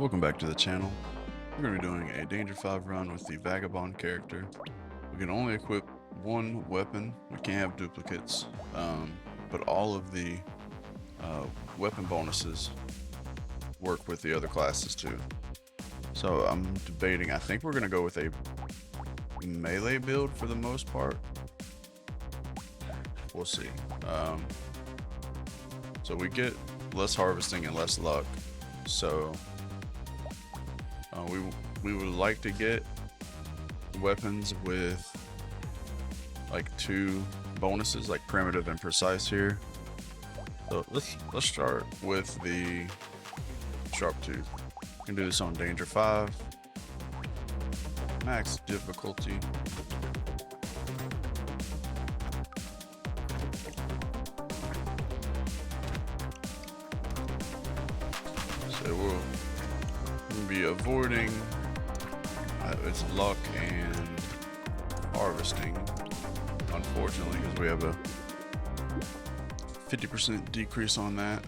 Welcome back to the channel. We're going to be doing a Danger 5 run with the Vagabond character. We can only equip one weapon, we can't have duplicates, but all of the weapon bonuses work with the other classes too. So I'm debating, I think we're going to go with a melee build for the most part. We'll see. So we get less harvesting and less luck, so we would like to get weapons with like 2 bonuses, like primitive and precise here. So let's start with the sharp tooth. We can do this on Danger 5, max difficulty. So we'll be avoiding its luck and harvesting, unfortunately, because we have a 50% decrease on that.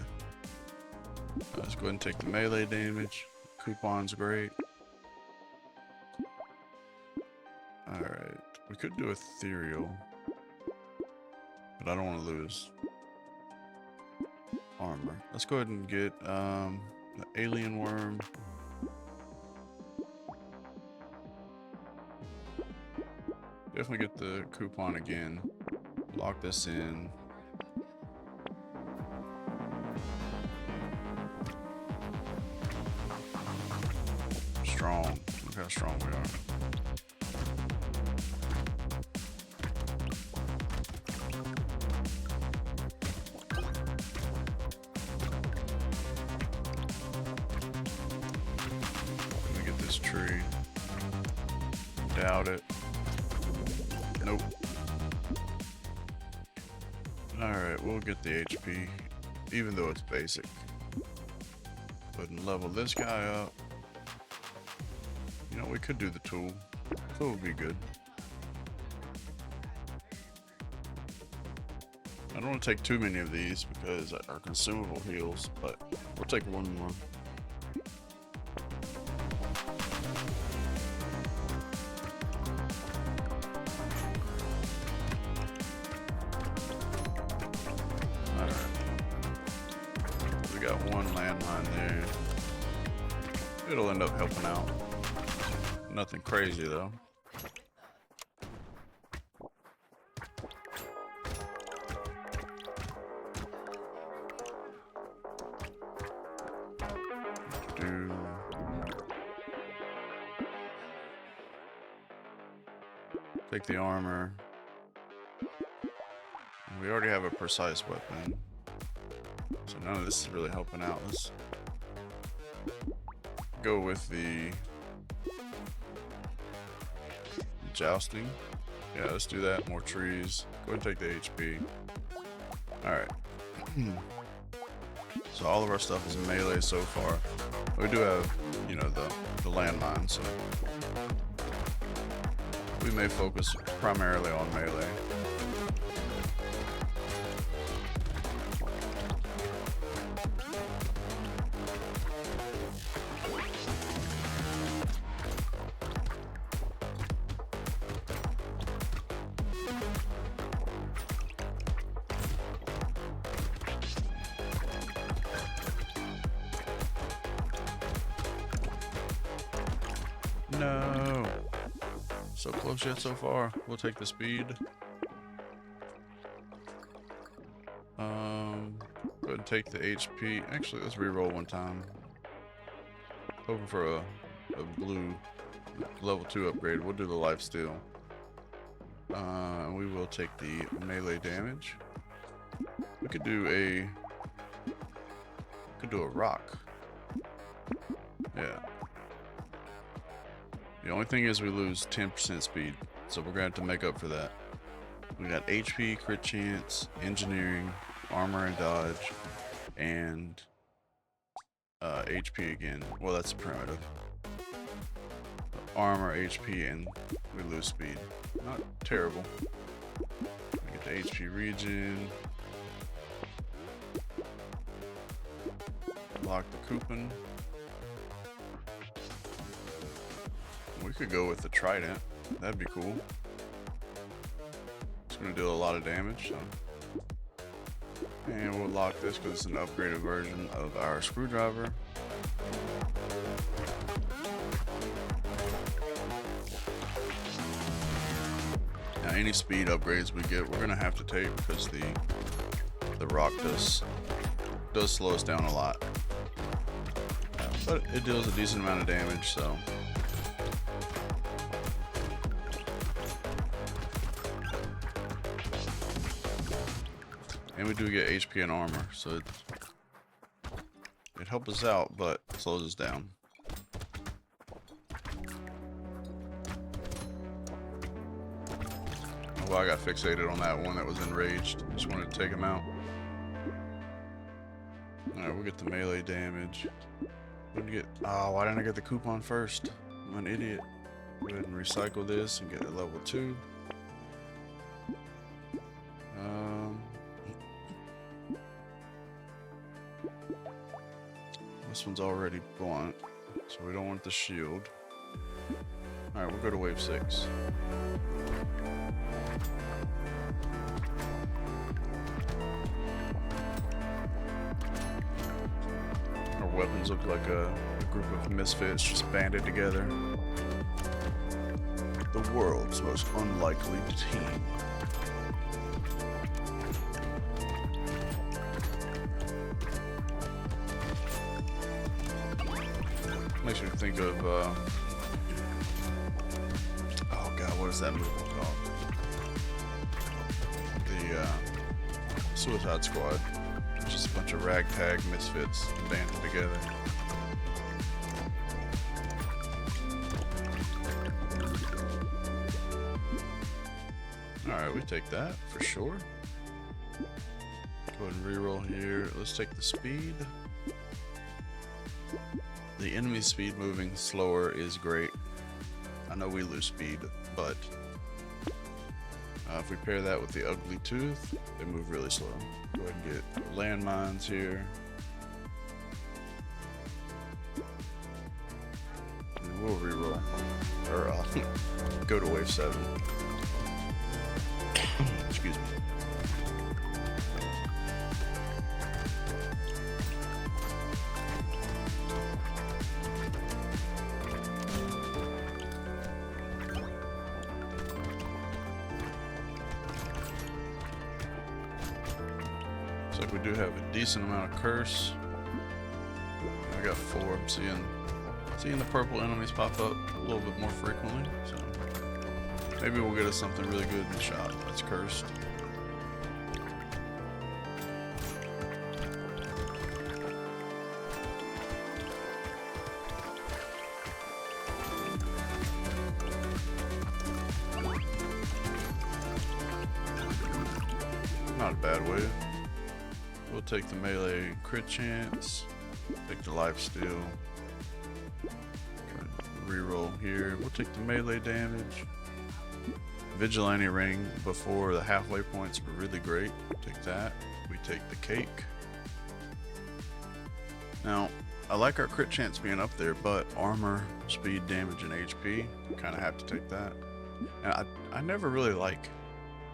Let's go ahead and take the melee damage. Coupon's great. Alright, we could do ethereal, but I don't want to lose armor. Let's go ahead and get the alien worm. Definitely get the coupon again. Lock this in. Strong. Look how strong we are. Let me get this tree. Doubt it. Nope. Alright, we'll get the HP, even though it's basic. Go ahead and level this guy up. You know, we could do the tool. Tool would be good. I don't want to take too many of these because our consumable heals, but we'll take one more. Got one landmine there. It'll end up helping out. Nothing crazy though. Take the armor. We already have a precise weapon, so none of this is really helping out. Let's go with the jousting. Yeah, let's do that. More trees. Go ahead and take the HP. Alright. So all of our stuff is melee so far. We do have, you know, the landmine, so we may focus primarily on melee. No. So close yet so far. We'll take the speed. Go ahead and take the HP. Actually, let's reroll one time. Hoping for a blue level 2 upgrade. We'll do the lifesteal. We will take the melee damage. We could do a rock. Yeah. The only thing is we lose 10% speed, so we're gonna have to make up for that. We got HP, crit chance, engineering, armor and dodge, and HP again. Well, that's primitive. Armor, HP, and we lose speed. Not terrible. We get the HP regen. Lock the coupon. We could go with the trident. That'd be cool. It's gonna do a lot of damage, so. And we'll lock this because it's an upgraded version of our screwdriver. Now any speed upgrades we get, we're gonna have to take because the rock does slow us down a lot. But it deals a decent amount of damage, so. And we do get HP and armor, so it helps us out, but slows us down. Well, I got fixated on that one that was enraged. Just wanted to take him out. Alright, we'll get the melee damage. Oh, why didn't I get the coupon first? I'm an idiot. Go ahead and recycle this and get a level 2. This one's already blunt, so we don't want the shield. Alright, we'll go to wave 6. Our weapons look like a group of misfits just banded together. The world's most unlikely team. Makes me think of, oh god, what is that movie called? The, Suicide Squad. Just a bunch of ragtag misfits banded together. Alright, we take that for sure. Go ahead and reroll here. Let's take the speed. The enemy speed moving slower is great. I know we lose speed, but if we pair that with the ugly tooth, they move really slow. Go ahead and get landmines here. And we'll reroll. Or go to wave 7. Excuse me. Looks like we do have a decent amount of curse. I got 4. I'm seeing the purple enemies pop up a little bit more frequently, so maybe we'll get us something really good in the shop that's cursed. Not a bad way. We'll take the melee crit chance, take the life steal, reroll here. We'll take the melee damage. Vigilante ring before the halfway points were really great. Take that. We take the cake. Now, I like our crit chance being up there, but armor, speed, damage, and HP, kind of have to take that. And I never really like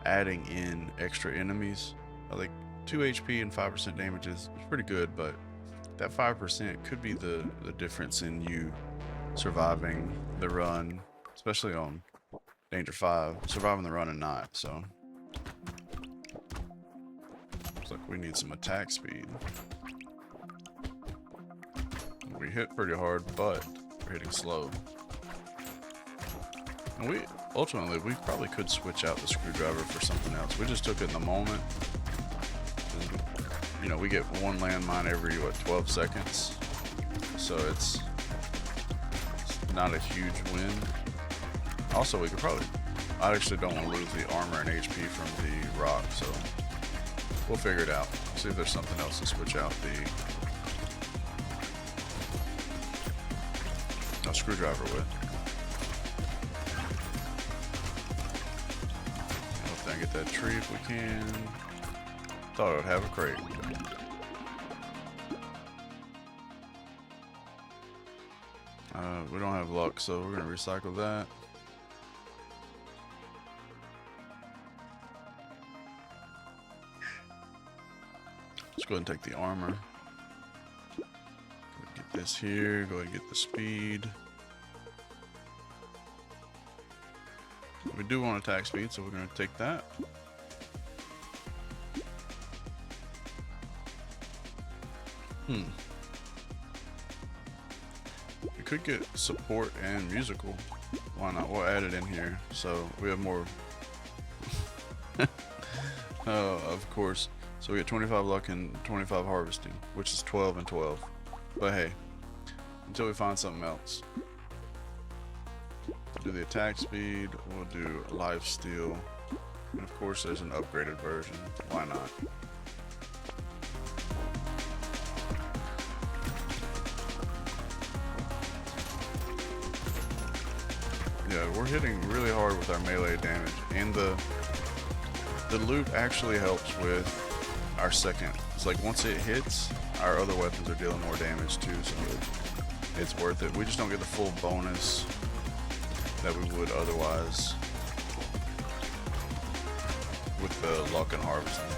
adding in extra enemies. I like 2 HP and 5% damage is pretty good, but that 5% could be the difference in you surviving the run, especially on Danger 5, surviving the run and not, so. Looks like we need some attack speed. We hit pretty hard, but we're hitting slow. And ultimately, we probably could switch out the screwdriver for something else. We just took it in the moment. You know, we get 1 landmine every, 12 seconds. So it's not a huge win. Also, we could probably, I actually don't want to lose the armor and HP from the rock, so we'll figure it out. See if there's something else to switch out the screwdriver with. Hopefully I get that tree if we can. Thought I would have a crate. We don't have luck, so we're gonna recycle that. Let's go ahead and take the armor. Get this here, go ahead and get the speed. We do want attack speed, so we're gonna take that. We could get support and musical. Why not? We'll add it in here so we have more. Of course. So we get 25 luck and 25 harvesting, which is 12 and 12. But hey, until we find something else. We'll do the attack speed, we'll do life steal, and of course there's an upgraded version. Why not? Yeah, we're hitting really hard with our melee damage, and the loot actually helps with our second. It's like once it hits, our other weapons are dealing more damage too, so it's worth it. We just don't get the full bonus that we would otherwise with the luck and harvesting.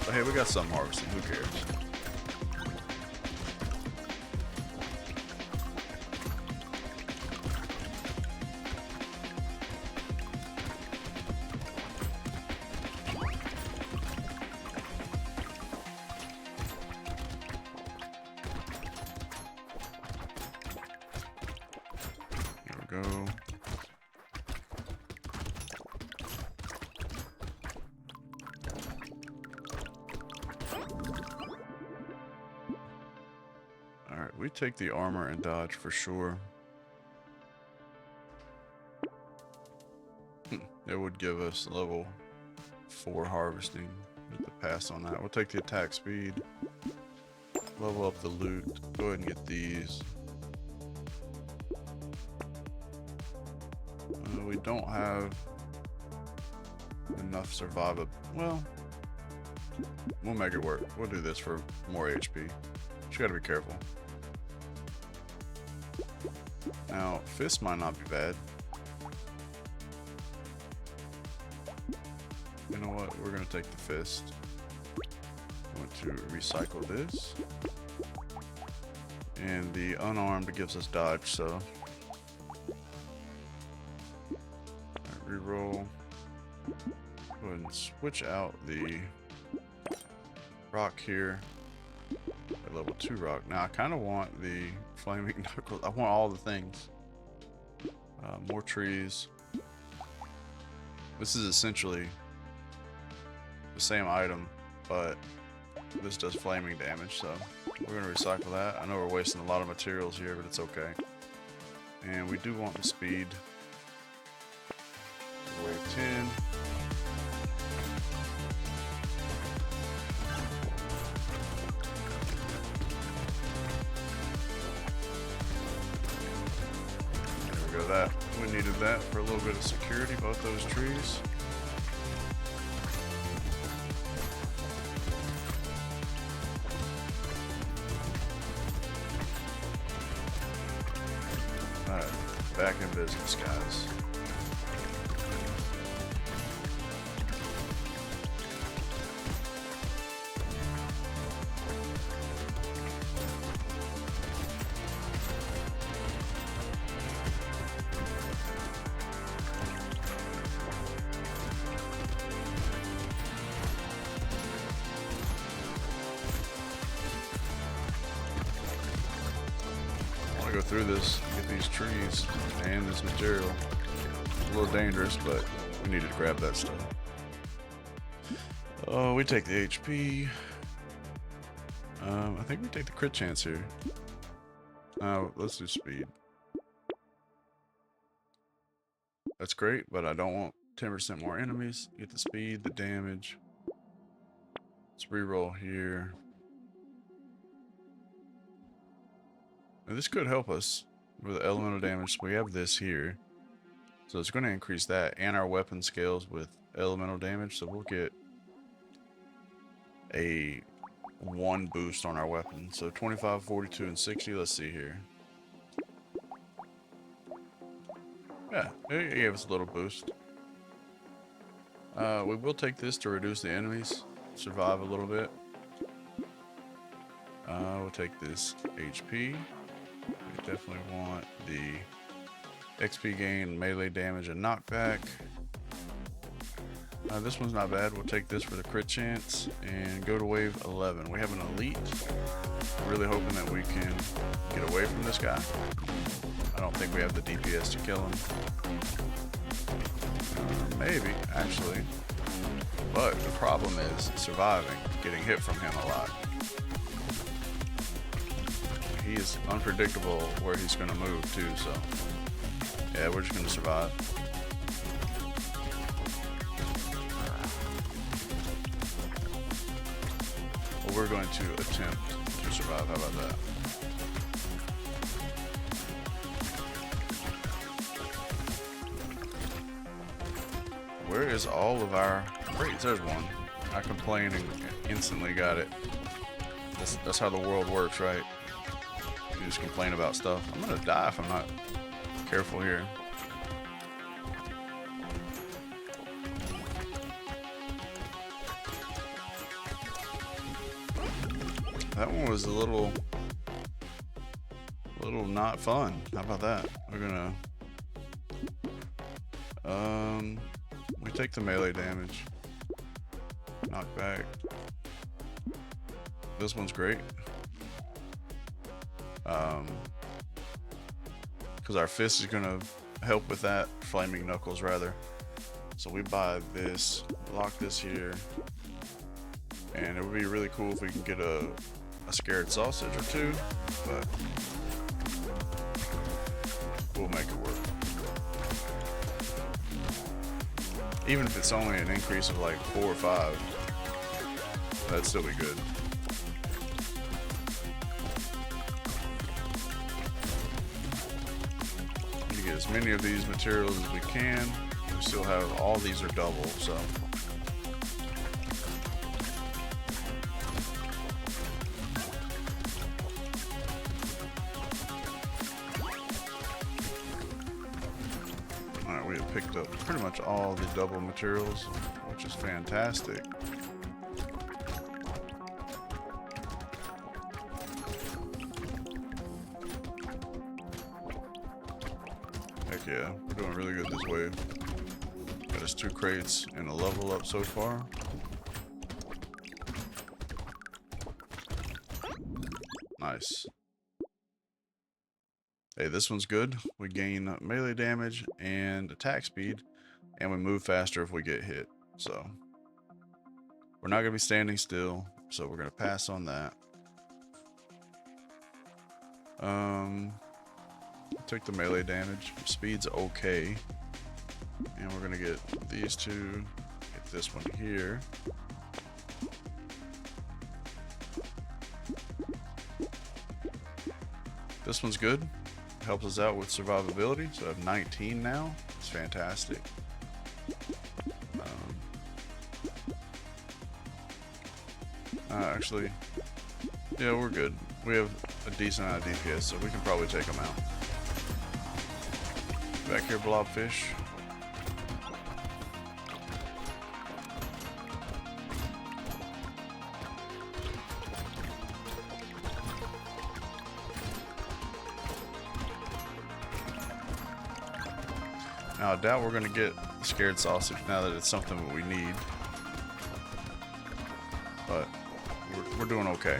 But hey, we got some harvesting, who cares? There we go. Alright, we take the armor and dodge for sure. It would give us level 4 harvesting. Get the pass on that. We'll take the attack speed. Level up the loot. Go ahead and get these. We don't have enough survival. Well, we'll make it work. We'll do this for more HP. Just gotta be careful. Now, fist might not be bad. You know what? We're gonna take the fist. I'm going to recycle this. And the unarmed gives us dodge, so. Reroll. Go ahead and switch out the rock here. At level 2 rock. Now I kind of want the flaming knuckles. I want all the things. More trees. This is essentially the same item, but this does flaming damage, so we're going to recycle that. I know we're wasting a lot of materials here, but it's okay. And we do want the speed. Wave 10. There we go, that. We needed that for a little bit of security, both those trees. Alright, back in business, guys. Go through this, get these trees and this material. It's a little dangerous, but we needed to grab that stuff. Oh, we take the HP. I think we take the crit chance here. Let's do speed. That's great, but I don't want 10% more enemies. Get the speed, the damage. Let's reroll here. Now this could help us with elemental damage. So we have this here. So it's going to increase that and our weapon scales with elemental damage. So we'll get a 1 boost on our weapon. So 25, 42, and 60. Let's see here. Yeah, it gave us a little boost. We will take this to reduce the enemies, survive a little bit. We'll take this HP. We definitely want the XP gain, melee damage, and knockback. This one's not bad. We'll take this for the crit chance and go to wave 11. We have an elite. Really hoping that we can get away from this guy. I don't think we have the DPS to kill him. Maybe, actually. But the problem is surviving, getting hit from him a lot. He is unpredictable where he's going to move too, so yeah, we're just going to survive. Well, we're going to attempt to survive. How about that? Where is all of our rates? There's one. I complained and instantly got it. That's how the world works, right? You just complain about stuff. I'm gonna die if I'm not careful here. That one was a little not fun. How about that? We're gonna we take the melee damage. Knockback. This one's great. Because our fist is gonna help with that. Flaming knuckles rather. So we buy this, lock this here, and it would be really cool if we can get a scared sausage or two, but we'll make it work. Even if it's only an increase of like 4 or 5, that'd still be good. You get as many of these materials as we can. We still have all these are double, so. Alright, we have picked up pretty much all the double materials, which is fantastic. Heck yeah, we're doing really good this wave. Got us 2 crates and a level up so far. Nice. Hey, this one's good. We gain melee damage and attack speed, and we move faster if we get hit. So we're not gonna be standing still, so we're gonna pass on that. Took the melee damage. Speed's okay. And we're gonna get these two, get this one here. This one's good. Helps us out with survivability. So I have 19 now. It's fantastic. Actually, yeah, we're good. We have a decent amount of DPS, so we can probably take them out. Back here, blobfish. Now I doubt we're gonna get scared sausage now that it's something that we need. But we're doing okay.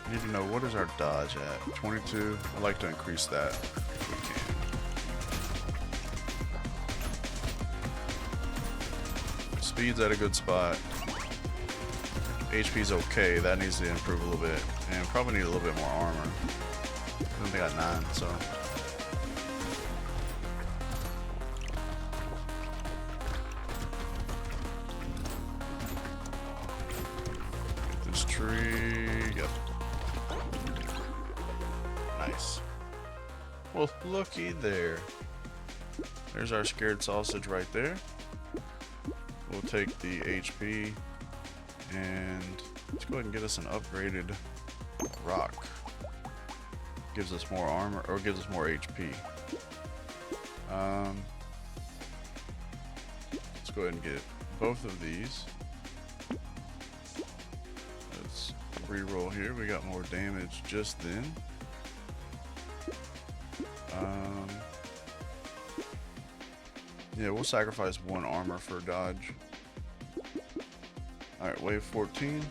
I need to know, what is our dodge at? 22. I'd like to increase that if we can. Speed's at a good spot. HP's okay. That needs to improve a little bit. And probably need a little bit more armor. I only got 9, so. Get this tree. Yep. Nice. Well, looky there. There's our scared sausage right there. We'll take the HP and let's go ahead and get us an upgraded rock. gives us more armor, or gives us more HP. Let's go ahead and get both of these. Let's re-roll here. We got more damage just then. Yeah, we'll sacrifice one armor for dodge. Alright, wave 14.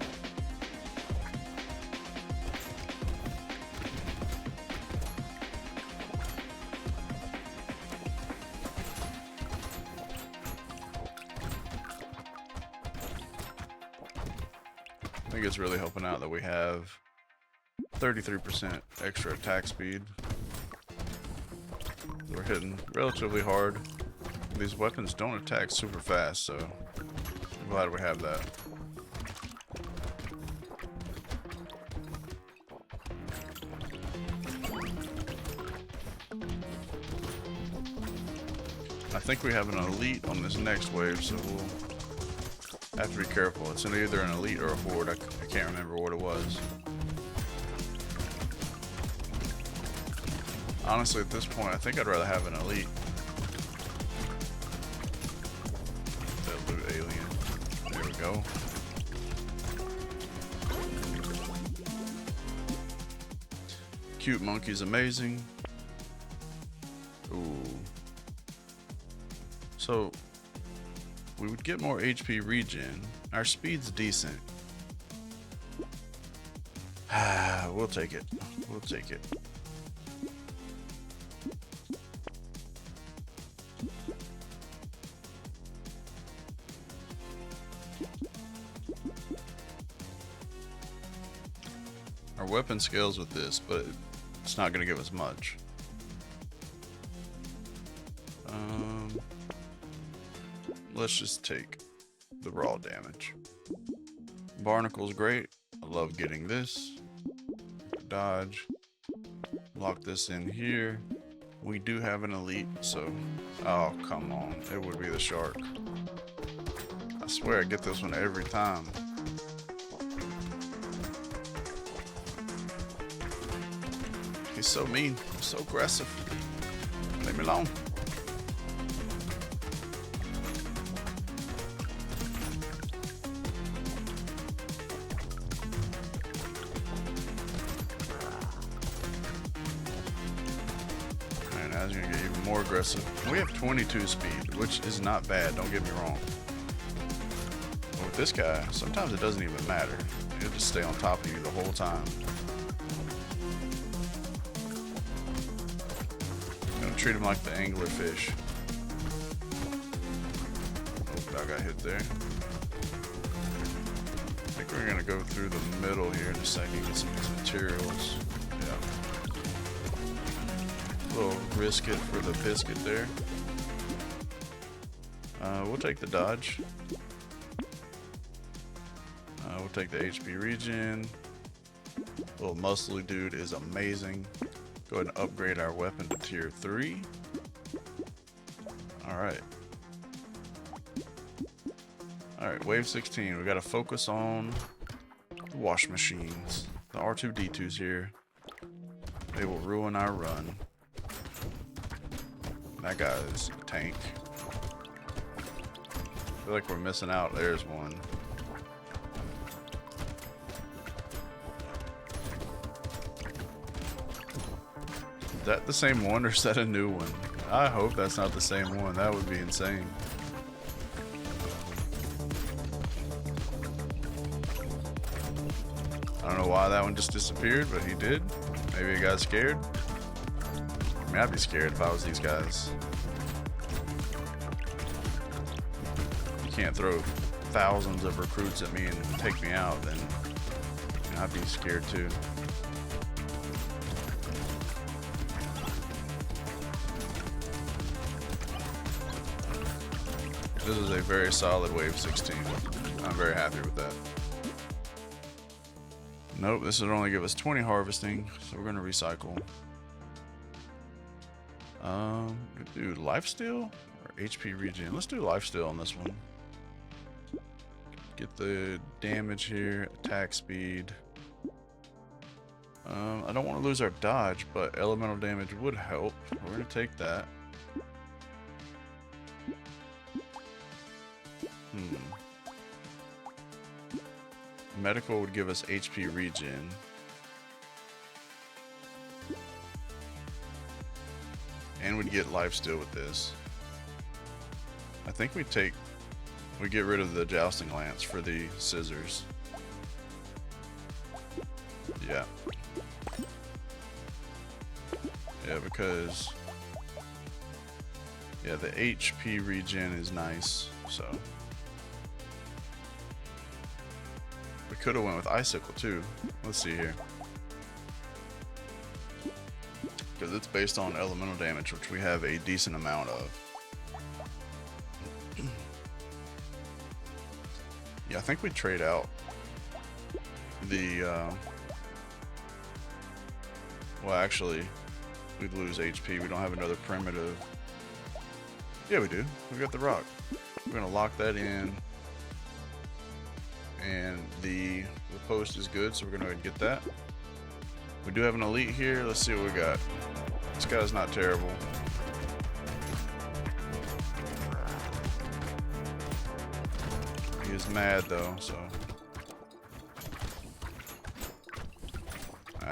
I think it's really helping out that we have 33% extra attack speed. We're hitting relatively hard. These weapons don't attack super fast, so I'm glad we have that. I think we have an elite on this next wave, so we'll have to be careful. It's either an elite or a horde. I can't remember what it was. Honestly, at this point, I think I'd rather have an elite. That loot alien. There we go. Cute monkey's amazing. Ooh. So, we would get more HP regen. Our speed's decent. We'll take it. We'll take it. Our weapon scales with this, but it's not going to give us much. Let's just take the raw damage. Barnacle's great. I love getting this. Dodge. Lock this in here. We do have an elite, so... Oh, come on. It would be the shark. I swear I get this one every time. He's so mean. So aggressive. Leave me alone. Now he's gonna get even more aggressive. We have 22 speed, which is not bad, don't get me wrong. But with this guy, sometimes it doesn't even matter. He'll just stay on top of you the whole time. Gonna treat him like the angler fish. Oh, I got hit there. I think we're gonna go through the middle here in a second, get some of these materials. A little risk it for the biscuit there. We'll take the dodge. We'll take the HP regen. Little muscly dude is amazing. Go ahead and upgrade our weapon to tier 3. Alright. Alright, wave 16. We gotta focus on the wash machines. The R2-D2s here. They will ruin our run. That guy's a tank. I feel like we're missing out. There's one. Is that the same one or is that a new one? I hope that's not the same one. That would be insane. I don't know why that one just disappeared, but he did. Maybe he got scared. I mean, I'd be scared if I was these guys. You can't throw thousands of recruits at me and take me out, then I'd be scared too. This is a very solid wave 16. I'm very happy with that. Nope, this would only give us 20 harvesting, so we're going to recycle. Do lifesteal or HP regen? Let's do lifesteal on this one. Get the damage here, attack speed. I don't want to lose our dodge, but elemental damage would help. We're going to take that. Medical would give us HP regen. And we'd get lifesteal with this. I think we get rid of the jousting lance for the scissors. Yeah. Yeah, because yeah, the HP regen is nice, so we could have went with icicle too. Let's see here. Because it's based on elemental damage, which we have a decent amount of. Yeah, I think we trade out the, well actually, we'd lose HP. We don't have another primitive. Yeah, we do. We got the rock. We're gonna lock that in. And the post is good, so we're gonna go ahead and get that. We do have an elite here. Let's see what we got. This guy's not terrible. He is mad though, so.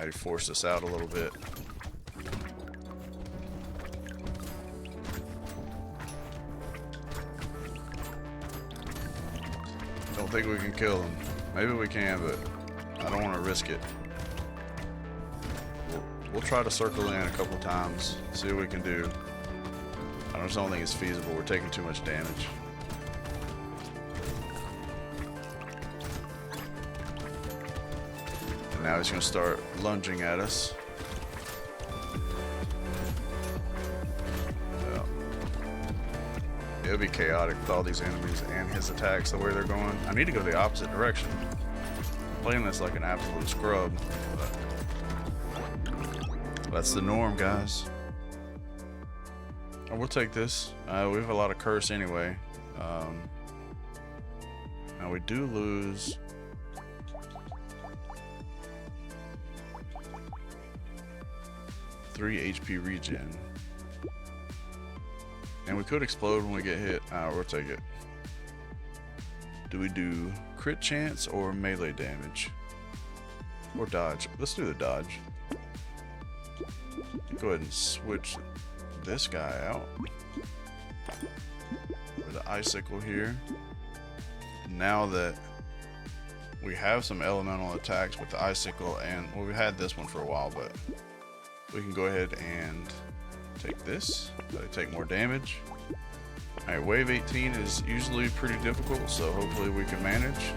He forced us out a little bit. Don't think we can kill him. Maybe we can, but I don't want to risk it. We'll try to circle in a couple times, see what we can do. I just don't think it's feasible. We're taking too much damage. And now he's going to start lunging at us. Well, it'll be chaotic with all these enemies and his attacks the way they're going. I need to go the opposite direction. I'm playing this like an absolute scrub. That's the norm, guys. We'll take this. We have a lot of curse anyway. Now we do lose. Three HP regen. And we could explode when we get hit. We'll take it. Do we do crit chance or melee damage? Or dodge? Let's do the dodge. Go ahead and switch this guy out for the icicle here. Now that we have some elemental attacks with the icicle, and well, we had this one for a while, but we can go ahead and take this. Take more damage. Alright, wave 18 is usually pretty difficult, so hopefully we can manage.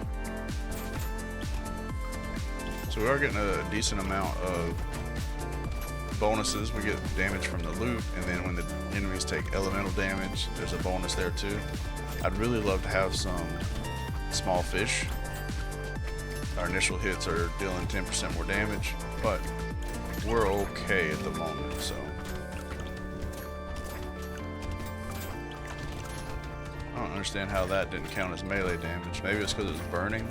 So we are getting a decent amount of bonuses. We get damage from the loot, and then when the enemies take elemental damage, there's a bonus there too. I'd really love to have some small fish. Our initial hits are dealing 10% more damage, but we're okay at the moment, so. I don't understand how that didn't count as melee damage. Maybe it's because it was burning.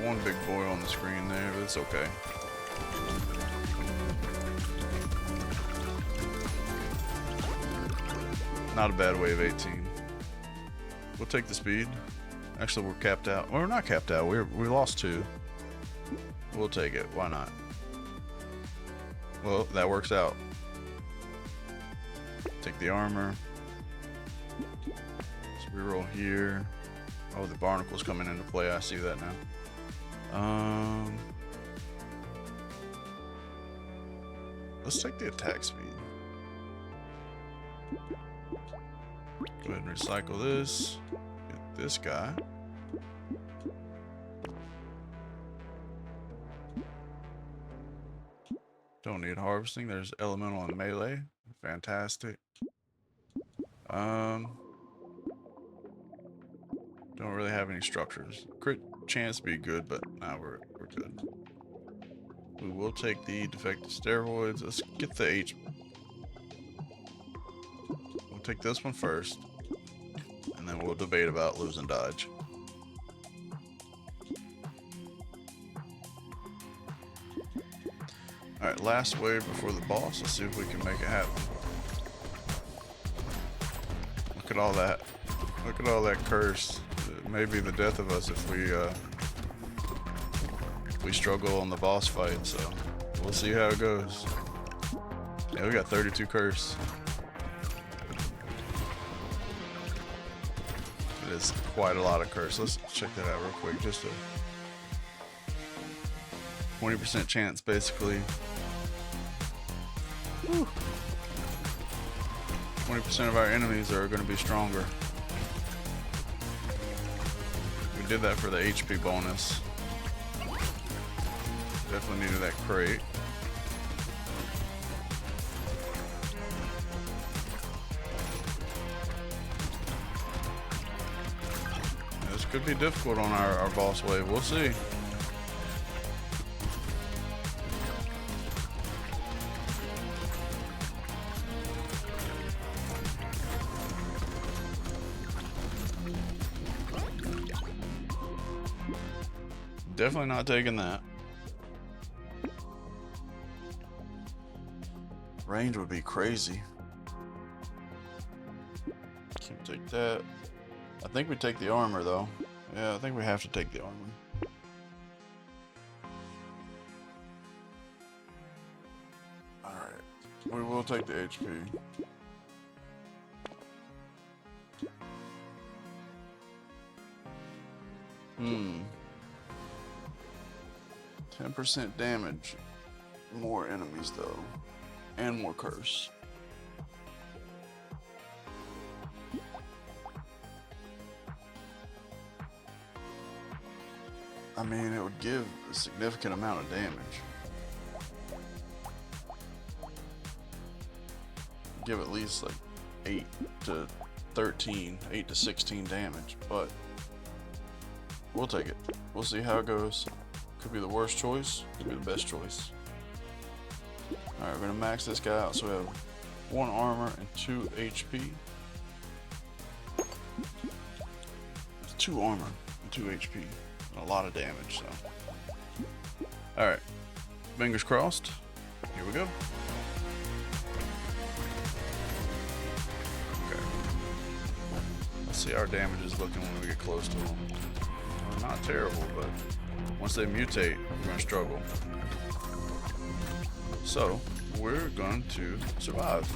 One big boy on the screen there, but it's okay. Not a bad wave 18. We'll take the speed. Actually, we're capped out. Well, we're not capped out. We lost 2. We'll take it. Why not? Well, that works out. Take the armor. Let's reroll here. Oh, the barnacle's coming into play. I see that now. Let's take the attack speed. Go ahead and recycle this. Get this guy. Don't need harvesting. There's elemental and melee. Fantastic. Don't really have any structures. Crit chance be good, but nah, we're Good. We will take the defective steroids. Let's get the H. We'll take this one first, and then we'll debate about losing dodge. Alright, last wave before the boss. Let's see if we can make it happen. Look at all that. Look at all that curse. It may be the death of us if we struggle on the boss fight, so we'll see how it goes. Yeah, we got 32 curse. It is quite a lot of curse. Let's check that out real quick. Just a 20% chance, basically. 20% of our enemies are going to be stronger. We did that for the HP bonus. Definitely needed that crate. This could be difficult on our boss wave. We'll see. Definitely not taking that. Range would be crazy. Can't take that. I think we take the armor though. Yeah, I think we have to take the armor. Alright. We will take the HP. 10% damage. More enemies though. And more curse. I mean, it would give a significant amount of damage. Give at least like 8 to 13, 8 to 16 damage, but we'll take it. We'll see how it goes. Could be the worst choice, could be the best choice. Alright, we're gonna max this guy out so we have 1 armor and 2 HP. 2 armor and 2 HP. And a lot of damage, so. Alright. Fingers crossed. Here we go. Okay. Let's see how our damage is looking when we get close to them. Not terrible, but once they mutate, we're gonna struggle. So, we're going to survive.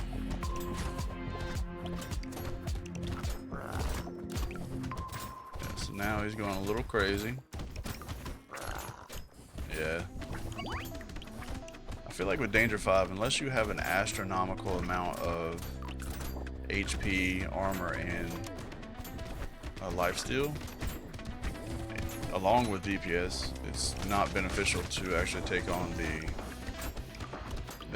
Yeah, so now he's going a little crazy. Yeah. I feel like with Danger 5, unless you have an astronomical amount of HP, armor, and lifesteal, along with DPS, it's not beneficial to actually take on the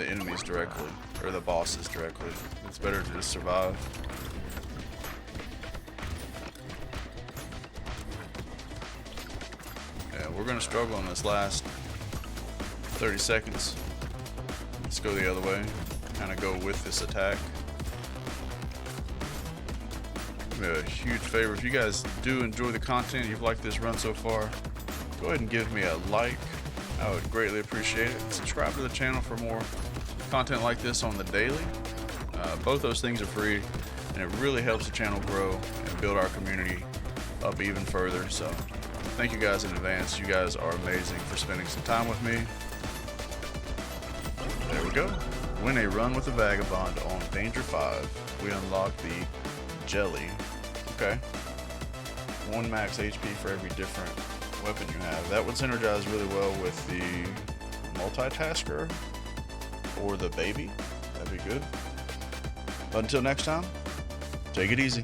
enemies directly, or the bosses directly. It's better to just survive. Yeah, we're gonna struggle in this last 30 seconds. Let's go the other way, kind of go with this attack. Do me a huge favor, if you guys do enjoy the content, you've liked this run so far, go ahead and give me a like. I would greatly appreciate it. Subscribe to the channel for more content like this on the daily. Both those things are free, and it really helps the channel grow and build our community up even further. So thank you guys in advance. You guys are amazing for spending some time with me. There we go. Win a run with the Vagabond on Danger 5. We unlock the Jelly. Okay. 1 max HP for every different weapon you have. That would synergize really well with the multitasker or the baby. That'd be good. But until next time, take it easy.